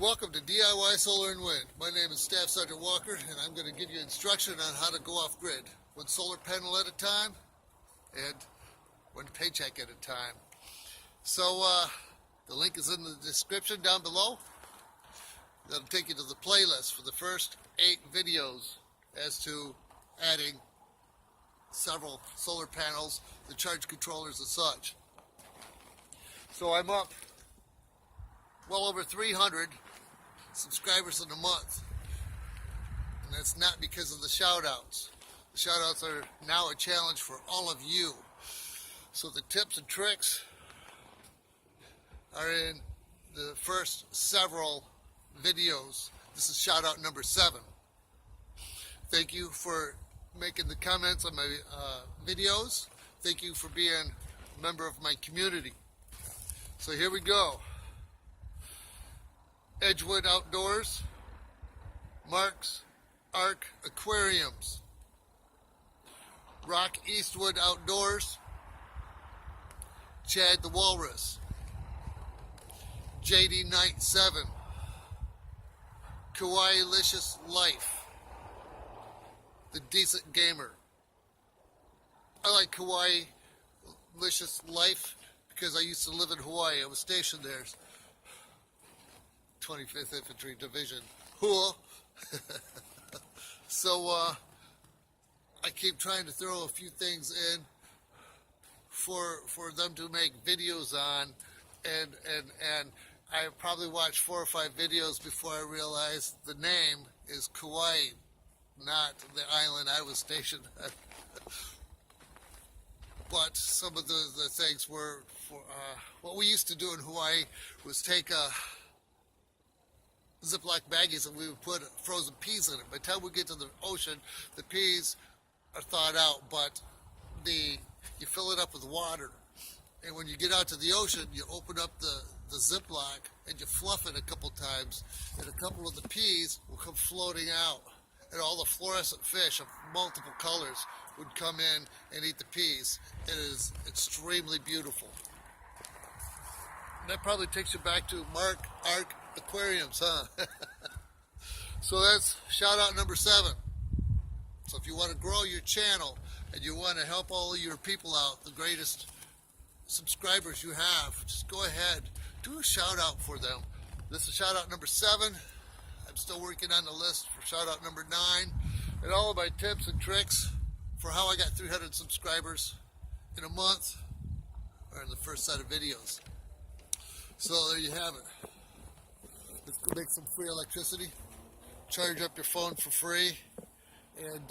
Welcome to DIY Solar and Wind. My name is Staff Sergeant Walker, and I'm going to give you instruction on how to go off grid, one solar panel at a time and one paycheck at a time. So the link is in the description down below. That'll take you to the playlist for the first 8 videos as to adding several solar panels, the charge controllers and such. So I'm up well over 300 subscribers in a month, and that's not because of the shout outs. The shout outs are now a challenge for all of you. So the tips and tricks are in the first several videos. This is shout out number 7. Thank you for making the comments on my videos. Thank you for being a member of my community. So here we go. Edgewood Outdoors, Mark's Ark Aquariums, Rock Eastwood Outdoors, Chad the Walrus, JD Knight 7, Kawaii-licious Life, The Decent Gamer. I like Kawaii-licious Life because I used to live in Hawaii. I was stationed there. 25th Infantry Division. Cool. So I keep trying to throw a few things in for them to make videos on, and I probably watched 4 or 5 videos before I realized the name is Kauai, not the island I was stationed at. But some of the things were for what we used to do in Hawaii was take a Ziploc baggies and we would put frozen peas in it. By the time we get to the ocean, the peas are thawed out, but you fill it up with water. And when you get out to the ocean, you open up the Ziploc and you fluff it a couple times, and a couple of the peas will come floating out. And all the fluorescent fish of multiple colors would come in and eat the peas. It is extremely beautiful. And that probably takes you back to Mark Ark Aquariums, huh? So that's shout out number 7. So if you want to grow your channel and you want to help all of your people out, the greatest subscribers you have, just go ahead, do a shout out for them. This is shout out number 7. I'm still working on the list for shout out number 9, and all of my tips and tricks for how I got 300 subscribers in a month are in the first set of videos. So there you have it. Let's go make some free electricity, charge up your phone for free, and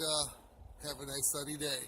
have a nice sunny day.